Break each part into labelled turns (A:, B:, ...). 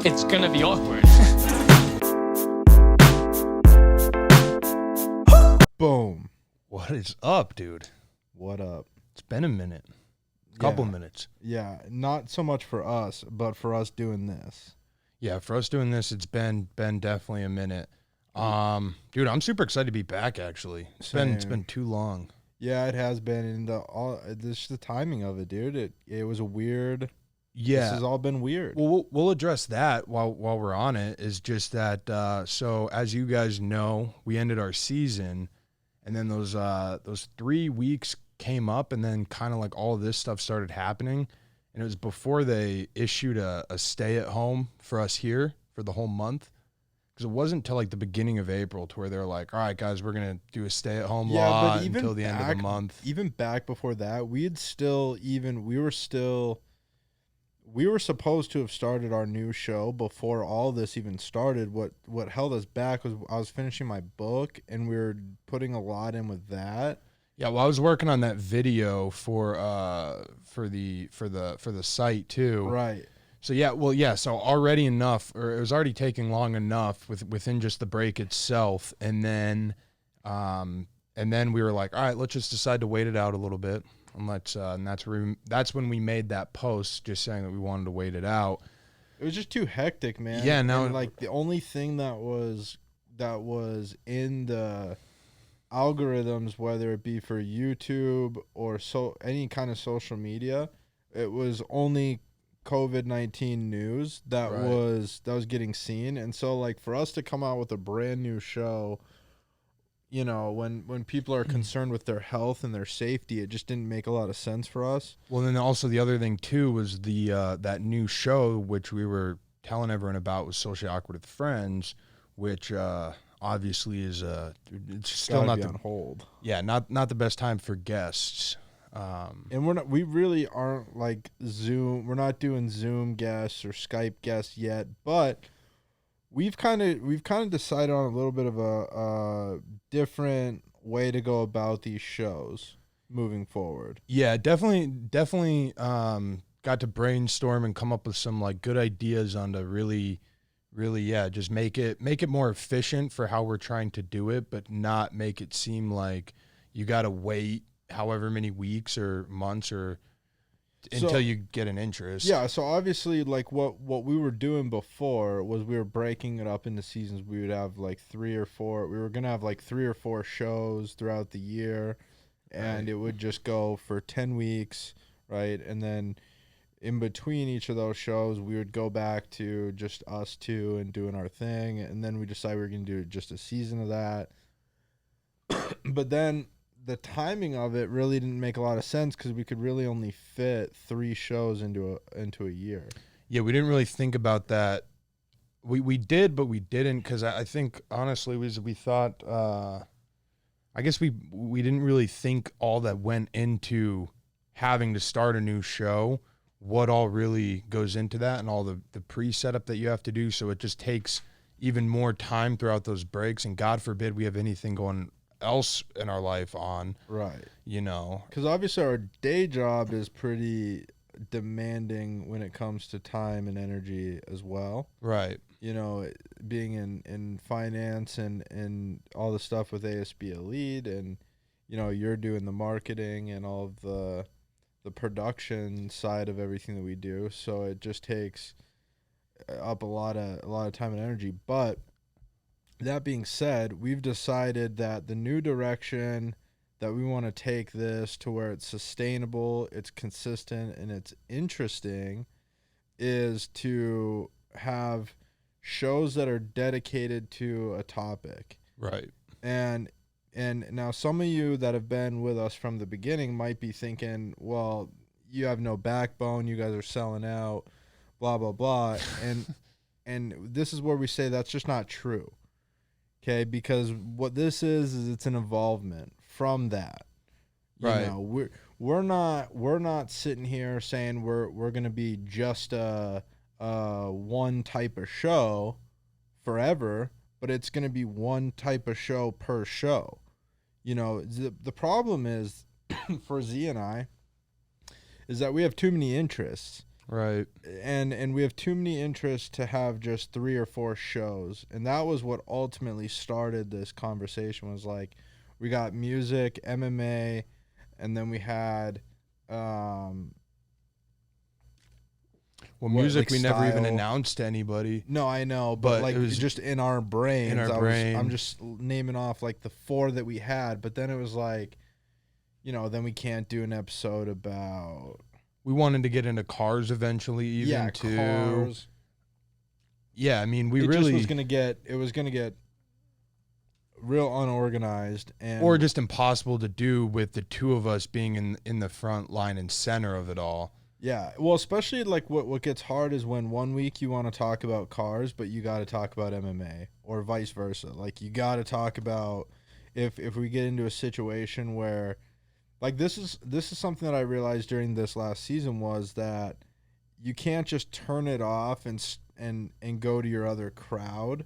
A: It's gonna be awkward.
B: Boom.
C: What is up, dude?
B: What up?
C: It's been a minute. Couple
B: Yeah.
C: minutes.
B: Yeah, not so much for us, but for us doing this.
C: Yeah, for us doing this, it's been definitely a minute. Dude, I'm super excited to be back. Actually, it's
B: Same.
C: been too long.
B: Yeah, it has been, and this the timing of it, dude. It was a weird.
C: Yeah,
B: This has all been weird.
C: well, we'll address that while we're on it. Is just that. So as you guys know, we ended our season, and then those 3 weeks came up, and then kind of like all of this stuff started happening, and it was before they issued a stay at home for us here for the whole month. Because it wasn't until like the beginning of April to where they're like, all right, guys, we're going to do a stay at home law until the end of the month.
B: Even back before that, we were supposed to have started our new show before all this even started. What held us back was I was finishing my book, and we were putting a lot in with that.
C: Yeah, well, I was working on that video for the site too.
B: Right.
C: So so already enough, or it was already taking long enough within just the break itself, and then we were like, all right, let's just decide to wait it out a little bit, and that's when we made that post, just saying that we wanted to wait it out.
B: It was just too hectic, man.
C: Yeah, no,
B: and like the only thing that was in the algorithms, whether it be for YouTube or any kind of social media, it was only COVID-19 news that
C: Right.
B: was getting seen. And so like for us to come out with a brand new show, you know, when people are concerned with their health and their safety, it just didn't make a lot of sense for us.
C: Well, then also the other thing too was the that new show which we were telling everyone about was Socially Awkward with Friends, which obviously is it's still
B: Gotta
C: not
B: be
C: the
B: on hold.
C: yeah not the best time for guests.
B: And we really aren't like Zoom. We're not doing Zoom guests or Skype guests yet, but we've kind of decided on a little bit of a different way to go about these shows moving forward.
C: Yeah, definitely got to brainstorm and come up with some like good ideas on to really just make it more efficient for how we're trying to do it, but not make it seem like you got to wait however many weeks or months or until you get an interest.
B: Yeah, so obviously like what we were doing before was we were breaking it up into seasons. We would have like 3 or 4. We were going to have like 3 or 4 shows throughout the year, and
C: Right.
B: it would just go for 10 weeks, right? And then in between each of those shows, we would go back to just us two and doing our thing, and then we decided we were going to do just a season of that. But then the timing of it really didn't make a lot of sense because we could really only fit 3 shows into a year.
C: Yeah, we didn't really think about that. We did, but we didn't, because I think honestly we thought I guess we didn't really think all that went into having to start a new show, what all really goes into that, and all the pre-setup that you have to do. So it just takes even more time throughout those breaks, and God forbid we have anything going else in our life on,
B: Right.
C: you know.
B: Because obviously our day job is pretty demanding when it comes to time and energy as well.
C: Right.
B: You know, being in finance and all the stuff with ASB Elite, and, you know, you're doing the marketing and all of the production side of everything that we do. So it just takes up a lot of time and energy. But that being said, we've decided that the new direction that we want to take this to where it's sustainable, it's consistent, and it's interesting is to have shows that are dedicated to a topic.
C: Right.
B: And now some of you that have been with us from the beginning might be thinking, well, you have no backbone, you guys are selling out, blah, blah, blah. And this is where we say that's just not true. Okay, because what this is it's an evolvement from that.
C: Right.
B: You know, we're not sitting here saying we're gonna be just a one type of show forever, but it's gonna be one type of show per show. You know, the problem is for Z and I is that we have too many interests.
C: Right.
B: And we have too many interests to have just 3 or 4 shows. And that was what ultimately started this conversation, was like, we got music, MMA, and then we had
C: Well,
B: what,
C: music
B: like,
C: we never even
B: style.
C: announced to anybody,
B: No, I know, but
C: but
B: like,
C: it was
B: just in our brains,
C: in our
B: I'm
C: brain.
B: just naming off like the 4 that we had, but then it was like, then we can't do an episode about,
C: We wanted to get into cars eventually, even too.
B: cars.
C: Yeah, I mean, we
B: It
C: really
B: just was gonna get real unorganized, and
C: or just impossible to do with the two of us being in the front line and center of it all.
B: yeah. Well, especially like what gets hard is when one week you want to talk about cars, but you got to talk about MMA, or vice versa. Like, you got to talk about, if we get into a situation where, like, this is something that I realized during this last season, was that you can't just turn it off and go to your other crowd,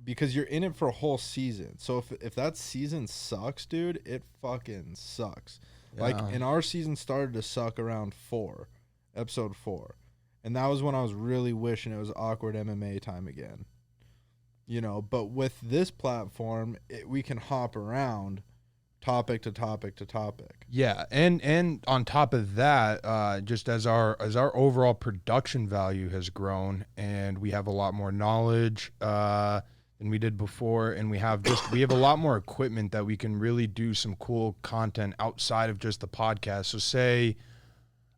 B: because you're in it for a whole season. So if that season sucks, dude, it fucking sucks. Like,
C: Yeah.
B: and our season started to suck around episode 4. And that was when I was really wishing it was awkward MMA time again. But with this platform, we can hop around topic to topic to topic.
C: Yeah, and on top of that, just as our overall production value has grown, and we have a lot more knowledge than we did before, and we have a lot more equipment that we can really do some cool content outside of just the podcast. So say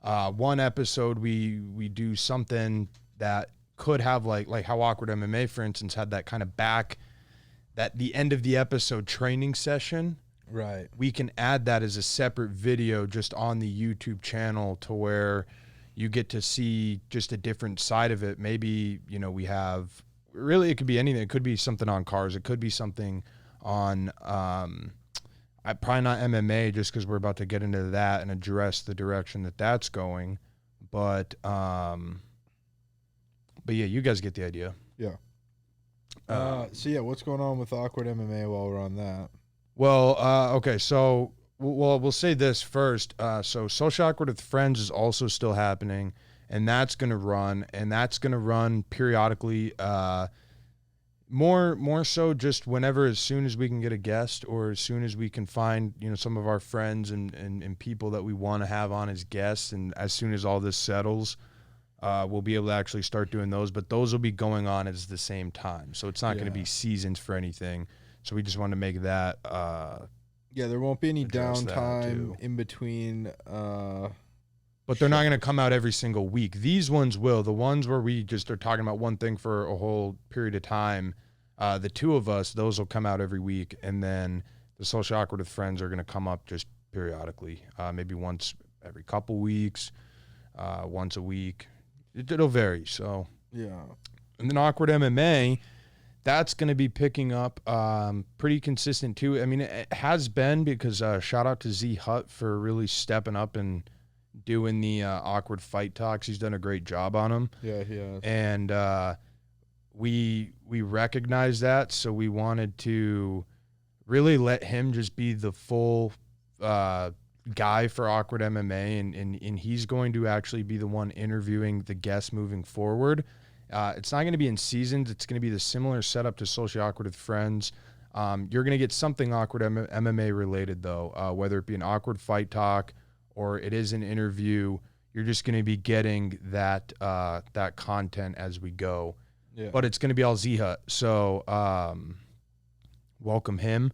C: one episode we do something that could have like how Awkward MMA, for instance, had that kind of the end of the episode training session.
B: Right.
C: We can add that as a separate video just on the YouTube channel, to where you get to see just a different side of it. Maybe, we have, really, it could be anything. It could be something on cars. It could be something on, probably not MMA, just because we're about to get into that and address the direction that's going. But yeah, you guys get the idea.
B: Yeah. So yeah, what's going on with Awkward MMA while we're on that?
C: Well, okay, so we'll say this first. So Social Awkward with Friends is also still happening, and that's going to run periodically. More so just whenever, as soon as we can get a guest, or as soon as we can find some of our friends and people that we want to have on as guests, and as soon as all this settles, we'll be able to actually start doing those. But those will be going on at the same time, so it's not going to be seasons for anything. So we just want to make that.
B: Yeah, there won't be any
C: address that,
B: downtime
C: too.
B: in between.
C: But they're not going to come out every single week. These ones will. The ones where we just are talking about one thing for a whole period of time, the two of us, those will come out every week. And then the Social Awkward with Friends are going to come up just periodically, maybe once every couple weeks, once a week. It'll vary. So
B: Yeah.
C: And then Awkward MMA, that's going to be picking up pretty consistent too. I mean, it has been, because shout out to Z Hut for really stepping up and doing the Awkward Fight Talks. He's done a great job on them.
B: Yeah, he has.
C: And we recognize that, so we wanted to really let him just be the full guy for Awkward MMA, and he's going to actually be the one interviewing the guests moving forward. It's not going to be in seasons. It's going to be the similar setup to Socially Awkward with Friends. You're going to get something Awkward MMA related, though, whether it be an Awkward Fight Talk or it is an interview. You're just going to be getting that content as we go.
B: Yeah.
C: But it's going to be all Z-Hut. So welcome him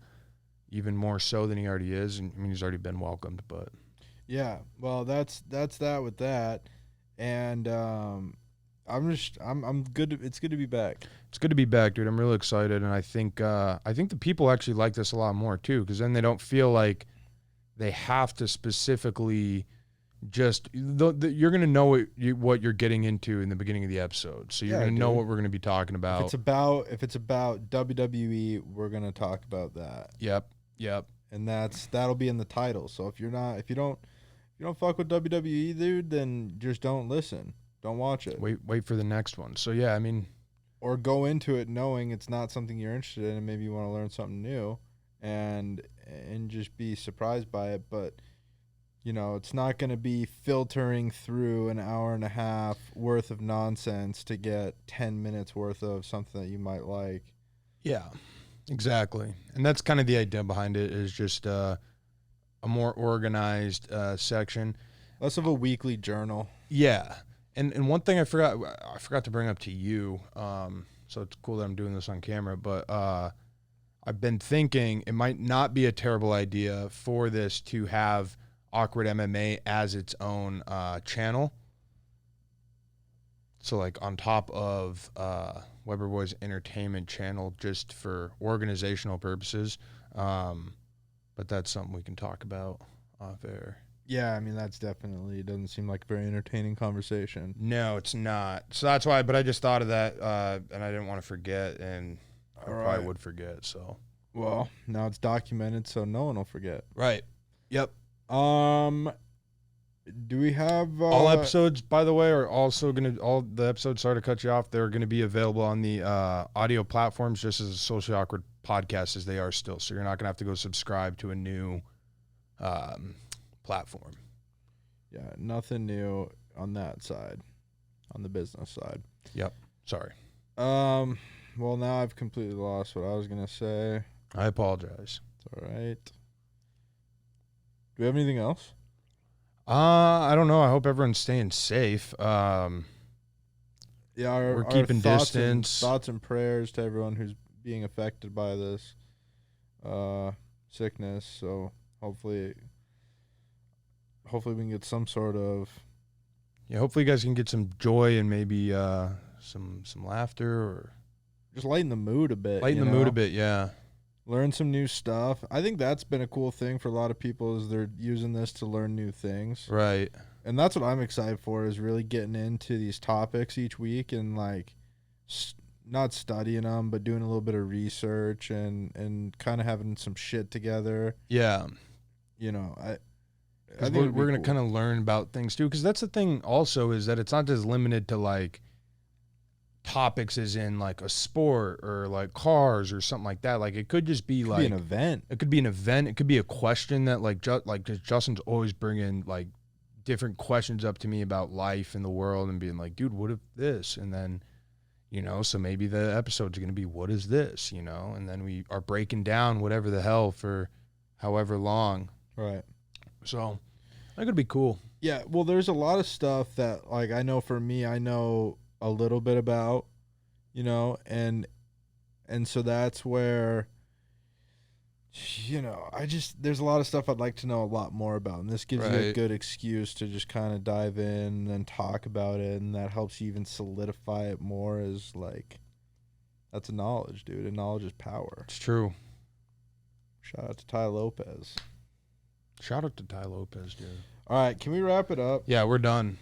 C: even more so than he already is. And I mean, he's already been welcomed, but
B: Yeah. Well, that's that with that. And I'm good. It's good to be back.
C: it's good to be back, dude. I'm really excited, and I think the people actually like this a lot more too, because then they don't feel like they have to specifically just you're gonna know what you're getting into in the beginning of the episode, so you're
B: Yeah,
C: gonna know
B: dude.
C: what we're gonna be talking about.
B: If it's about WWE, we're gonna talk about that,
C: Yep.
B: and that'll be in the title. So if you don't fuck with WWE, dude, then just don't listen, don't watch it,
C: Wait for the next one. So yeah, I mean,
B: or go into it knowing it's not something you're interested in, and maybe you want to learn something new, and just be surprised by it. But You know, it's not going to be filtering through an hour and a half worth of nonsense to get 10 minutes worth of something that you might like.
C: Yeah, exactly. And that's kind of the idea behind it, is just a more organized section.
B: Less of a weekly journal.
C: Yeah. And one thing I forgot to bring up to you, so it's cool that I'm doing this on camera, but I've been thinking it might not be a terrible idea for this to have Awkward MMA as its own channel. So like on top of Weber Boys Entertainment channel, just for organizational purposes. But that's something we can talk about off air.
B: Yeah, I mean, that's definitely doesn't seem like a very entertaining conversation.
C: No, it's not. So that's why, but I just thought of that, and I didn't want to forget, and I probably would forget, so.
B: Well, now it's documented, so no one will forget.
C: Right. Yep.
B: Do we have...
C: all episodes, by the way, are also going to, all the episodes, sorry to cut you off, they're going to be available on the audio platforms just as a Socially Awkward podcast as they are still. So you're not going to have to go subscribe to a new platform.
B: Yeah, nothing new on that side, on the business side.
C: Yep. Sorry.
B: Well, now I've completely lost what I was going to say.
C: I apologize.
B: It's all right. Do we have anything else?
C: I don't know. I hope everyone's staying safe.
B: Yeah,
C: we're keeping distance.
B: Thoughts and prayers to everyone who's being affected by this sickness. So hopefully we can get some sort of...
C: Yeah, hopefully you guys can get some joy and maybe some laughter, or
B: just lighten the mood a bit.
C: Lighten the mood a bit, yeah.
B: Learn some new stuff. I think that's been a cool thing for a lot of people, is they're using this to learn new things.
C: Right.
B: And that's what I'm excited for, is really getting into these topics each week and like not studying them, but doing a little bit of research and kind of having some shit together.
C: Yeah.
B: You know, I
C: think we're going to kind of learn about things too, because that's the thing also, is that it's not just limited to like topics as in like a sport or like cars or something like that. Like it could just be like
B: an event.
C: It could be an event. It could be a question that like Justin's always bringing like different questions up to me about life and the world and being like, dude, what if this? And then, you know, so maybe the episode's going to be, what is this? You know, and then we are breaking down whatever the hell for however long.
B: Right.
C: So that could be cool.
B: Yeah. Well, there's a lot of stuff that like, I know for me, I know a little bit about, you know, and so that's where, you know, there's a lot of stuff I'd like to know a lot more about, and this gives you a good excuse to just kind of dive in and talk about it, and that helps you even solidify it more as like, that's a knowledge, dude, and knowledge is power.
C: It's true.
B: Shout out to Tai Lopez.
C: Shout out to Tai Lopez, dude.
B: All right, can we wrap it up?
C: Yeah, we're done.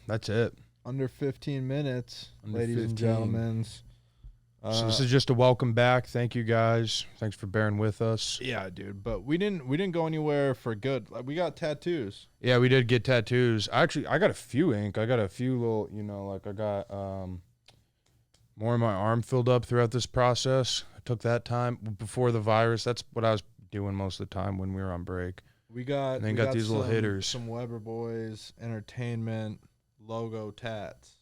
C: That's it.
B: Under 15 minutes, ladies and gentlemen.
C: So this is just a welcome back. Thank you guys. Thanks for bearing with us.
B: Yeah, dude. But we didn't go anywhere for good. Like, we got tattoos.
C: Yeah, we did get tattoos. Actually, I got a few ink. I got a few little, you know, like I got more of my arm filled up throughout this process. I took that time before the virus. That's what I was doing most of the time when we were on break.
B: We got
C: these little hitters.
B: Some Weber Boys Entertainment logo tats.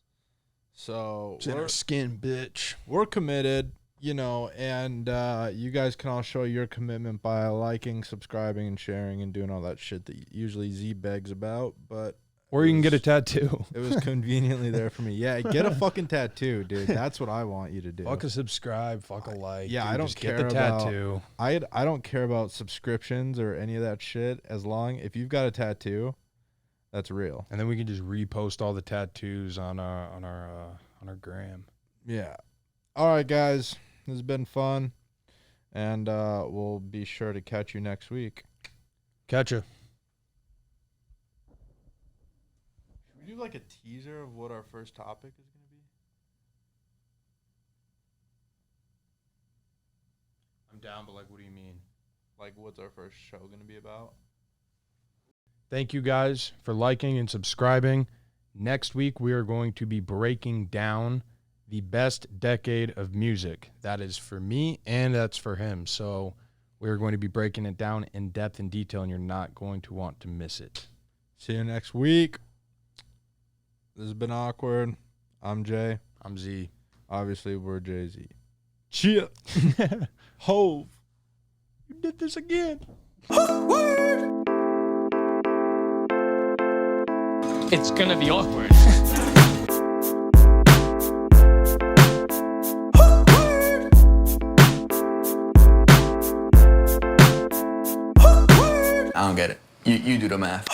B: So
C: it's in our skin, bitch.
B: We're committed, you know, and you guys can all show your commitment by liking, subscribing, and sharing, and doing all that shit that usually Z begs about. But
C: or you can get a tattoo.
B: It was conveniently there for me. Yeah, get a fucking tattoo, dude. That's what I want you to do.
C: Fuck a subscribe, fuck a like.
B: Yeah,
C: dude,
B: I don't
C: just
B: care
C: get the
B: about
C: tattoo.
B: I don't care about subscriptions or any of that shit. As long if you've got a tattoo, that's real.
C: And then we can just repost all the tattoos on our gram.
B: Yeah. All right, guys. This has been fun, and we'll be sure to catch you next week.
C: Catch ya.
B: Should we do like a teaser of what our first topic is going to be?
C: I'm down, but like, what do you mean?
B: Like, what's our first show going to be about?
C: Thank you guys for liking and subscribing. Next week, we are going to be breaking down the best decade of music. That is for me, and that's for him. So We are going to be breaking it down in depth and detail, and you're not going to want to miss it.
B: See you next week. This has been awkward. I'm Jay.
C: I'm Z.
B: Obviously, we're Jay-Z.
C: Cheer. Hove. You did this again.
A: It's gonna be awkward.
D: I don't get it. You do the math.